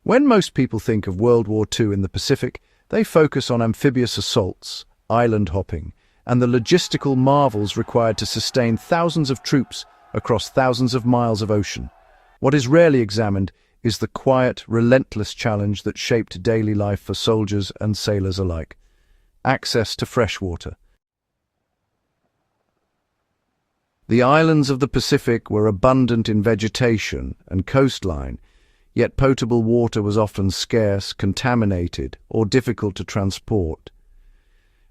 When most people think of World War II in the Pacific, they focus on amphibious assaults, island hopping, and the logistical marvels required to sustain thousands of troops across thousands of miles of ocean. What is rarely examined is the quiet, relentless challenge that shaped daily life for soldiers and sailors alike: access to fresh water. The islands of the Pacific were abundant in vegetation and coastline, yet potable water was often scarce, contaminated, or difficult to transport.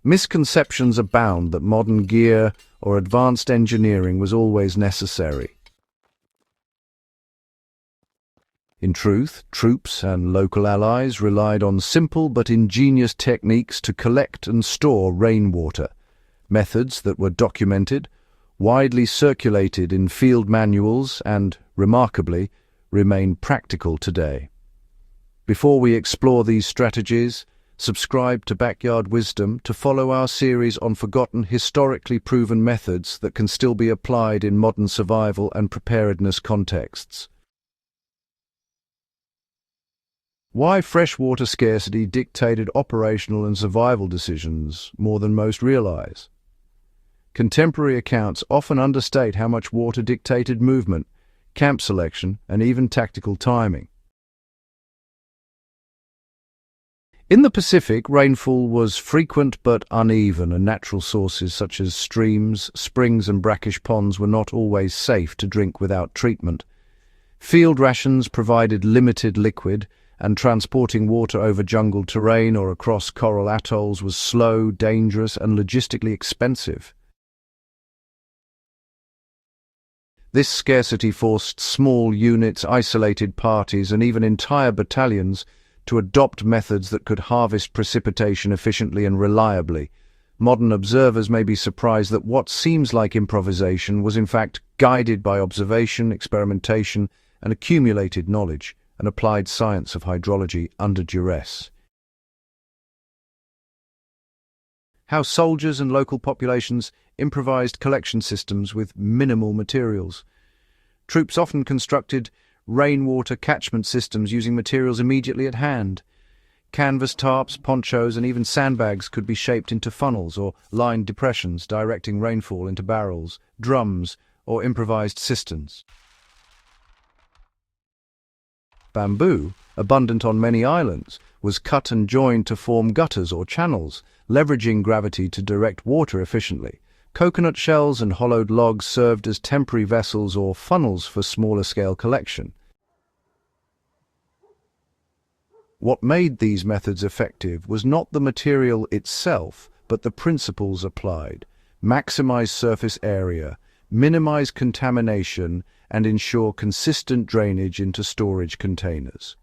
Misconceptions abound that modern gear or advanced engineering was always necessary. In truth, troops and local allies relied on simple but ingenious techniques to collect and store rainwater, methods that were documented, widely circulated in field manuals and, remarkably, remain practical today. Before we explore these strategies, subscribe to Backyard Wisdom to follow our series on forgotten, historically proven methods that can still be applied in modern survival and preparedness contexts. Why freshwater scarcity dictated operational and survival decisions more than most realize. Contemporary accounts often understate how much water dictated movement, camp selection, and even tactical timing. In the Pacific, rainfall was frequent but uneven, and natural sources such as streams, springs, and brackish ponds were not always safe to drink without treatment. Field rations provided limited liquid, and transporting water over jungle terrain or across coral atolls was slow, dangerous, and logistically expensive. This scarcity forced small units, isolated parties, and even entire battalions to adopt methods that could harvest precipitation efficiently and reliably. Modern observers may be surprised that what seems like improvisation was in fact guided by observation, experimentation, and accumulated knowledge, an applied science of hydrology under duress. How soldiers and local populations improvised collection systems with minimal materials. Troops often constructed rainwater catchment systems using materials immediately at hand. Canvas tarps, ponchos, and even sandbags could be shaped into funnels or lined depressions, directing rainfall into barrels, drums, or improvised cisterns. Bamboo, abundant on many islands, was cut and joined to form gutters or channels, leveraging gravity to direct water efficiently. Coconut shells and hollowed logs served as temporary vessels or funnels for smaller-scale collection. What made these methods effective was not the material itself, but the principles applied: maximize surface area, minimize contamination, and ensure consistent drainage into storage containers.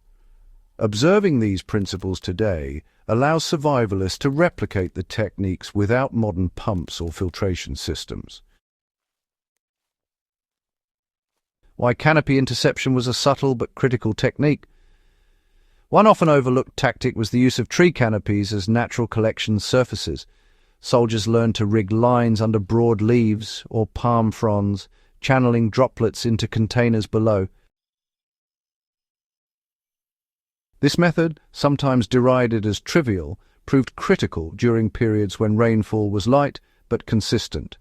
Observing these principles today allows survivalists to replicate the techniques without modern pumps or filtration systems. Why canopy interception was a subtle but critical technique. One often overlooked tactic was the use of tree canopies as natural collection surfaces. Soldiers learned to rig lines under broad leaves or palm fronds, channeling droplets into containers below. This method, sometimes derided as trivial, proved critical during periods when rainfall was light but consistent.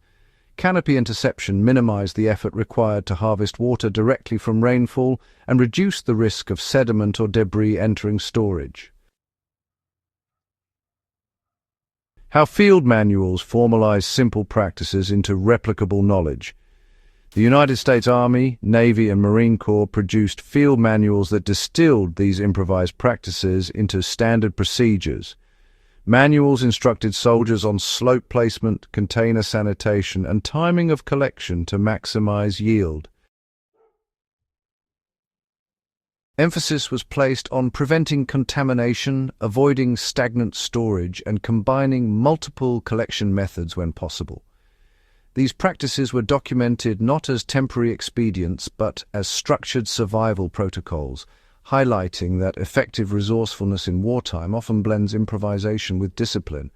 Canopy interception minimized the effort required to harvest water directly from rainfall and reduced the risk of sediment or debris entering storage. How field manuals formalized simple practices into replicable knowledge. The United States Army, Navy, and Marine Corps produced field manuals that distilled these improvised practices into standard procedures. Manuals instructed soldiers on slope placement, container sanitation, and timing of collection to maximize yield. Emphasis was placed on preventing contamination, avoiding stagnant storage, and combining multiple collection methods when possible. These practices were documented not as temporary expedients but as structured survival protocols, highlighting that effective resourcefulness in wartime often blends improvisation with discipline.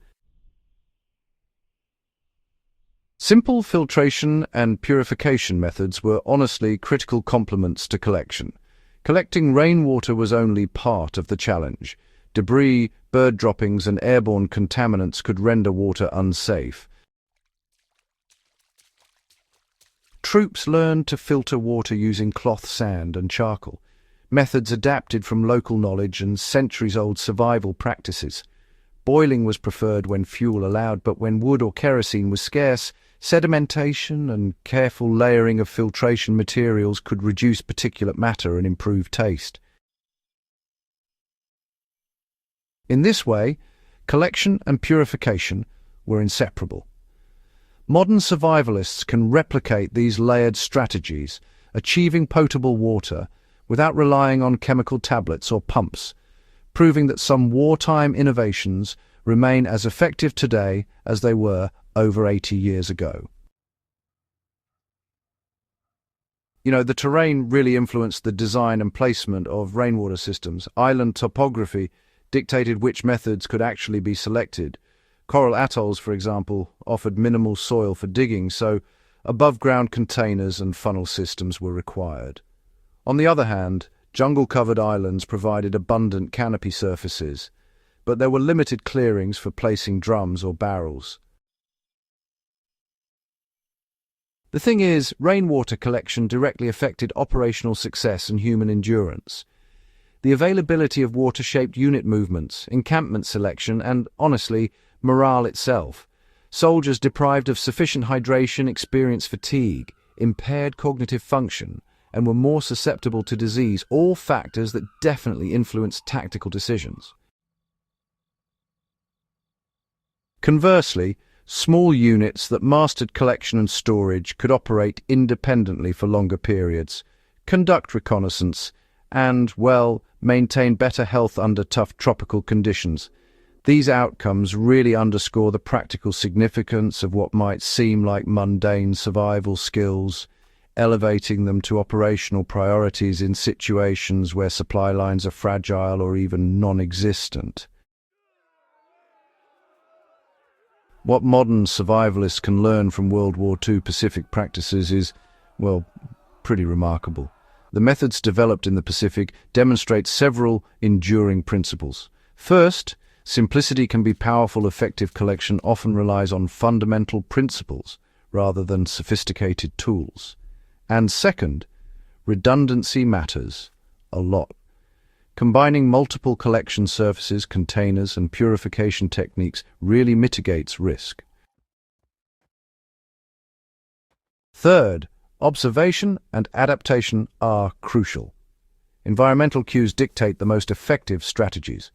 Simple filtration and purification methods were honestly critical complements to collection. Collecting rainwater was only part of the challenge. Debris, bird droppings, and airborne contaminants could render water unsafe. Troops learned to filter water using cloth sand and charcoal, methods adapted from local knowledge and centuries-old survival practices. Boiling was preferred when fuel allowed, but when wood or kerosene was scarce, sedimentation and careful layering of filtration materials could reduce particulate matter and improve taste. In this way, collection and purification were inseparable. Modern survivalists can replicate these layered strategies, achieving potable water without relying on chemical tablets or pumps, proving that some wartime innovations remain as effective today as they were over 80 years ago. The terrain really influenced the design and placement of rainwater systems. Island topography dictated which methods could actually be selected. Coral atolls, for example, offered minimal soil for digging, so above-ground containers and funnel systems were required. On the other hand, jungle-covered islands provided abundant canopy surfaces, but there were limited clearings for placing drums or barrels. The thing is, rainwater collection directly affected operational success and human endurance. The availability of water shaped unit movements, encampment selection, and, honestly, morale itself. Soldiers deprived of sufficient hydration experienced fatigue, impaired cognitive function, and were more susceptible to disease, all factors that definitely influenced tactical decisions. Conversely, small units that mastered collection and storage could operate independently for longer periods, conduct reconnaissance, and, maintain better health under tough tropical conditions. These outcomes really underscore the practical significance of what might seem like mundane survival skills, elevating them to operational priorities in situations where supply lines are fragile or even non-existent. What modern survivalists can learn from World War II Pacific practices is, pretty remarkable. The methods developed in the Pacific demonstrate several enduring principles. First, simplicity can be powerful. Effective collection often relies on fundamental principles rather than sophisticated tools. And second, redundancy matters a lot. Combining multiple collection surfaces, containers, and purification techniques really mitigates risk. Third, observation and adaptation are crucial. Environmental cues dictate the most effective strategies.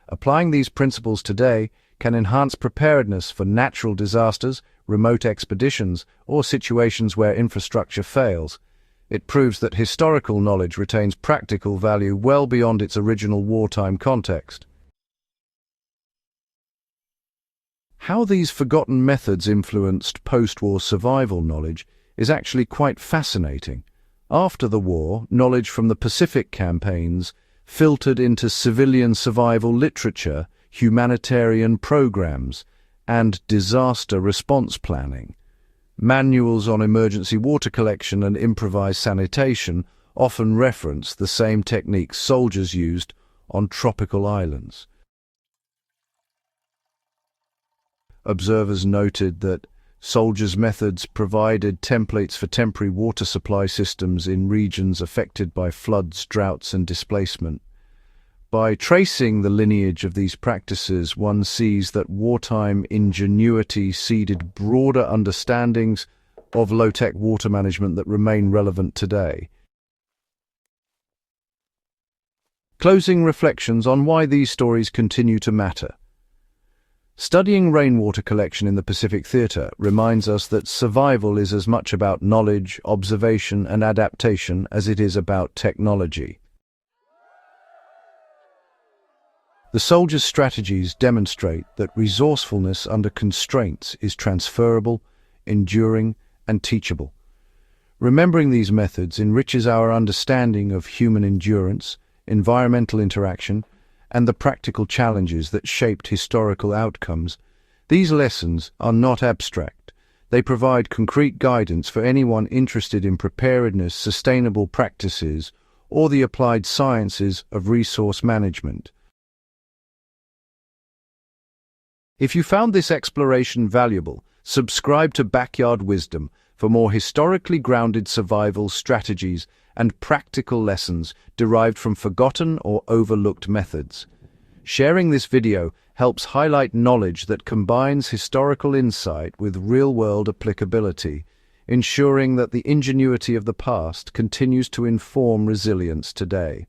Applying these principles today can enhance preparedness for natural disasters, remote expeditions, or situations where infrastructure fails. It proves that historical knowledge retains practical value well beyond its original wartime context. How these forgotten methods influenced post-war survival knowledge is actually quite fascinating. After the war, knowledge from the Pacific campaigns filtered into civilian survival literature, humanitarian programs, and disaster response planning. Manuals on emergency water collection and improvised sanitation often reference the same techniques soldiers used on tropical islands. Observers noted that soldiers' methods provided templates for temporary water supply systems in regions affected by floods, droughts, and displacement. By tracing the lineage of these practices, one sees that wartime ingenuity seeded broader understandings of low-tech water management that remain relevant today. Closing reflections on why these stories continue to matter. Studying rainwater collection in the Pacific Theatre reminds us that survival is as much about knowledge, observation, and adaptation as it is about technology. The soldiers' strategies demonstrate that resourcefulness under constraints is transferable, enduring, and teachable. Remembering these methods enriches our understanding of human endurance, environmental interaction, and the practical challenges that shaped historical outcomes. These lessons are not abstract. They provide concrete guidance for anyone interested in preparedness, sustainable practices, or the applied sciences of resource management. If you found this exploration valuable, subscribe to Backyard Wisdom for more historically grounded survival strategies and practical lessons derived from forgotten or overlooked methods. Sharing this video helps highlight knowledge that combines historical insight with real-world applicability, ensuring that the ingenuity of the past continues to inform resilience today.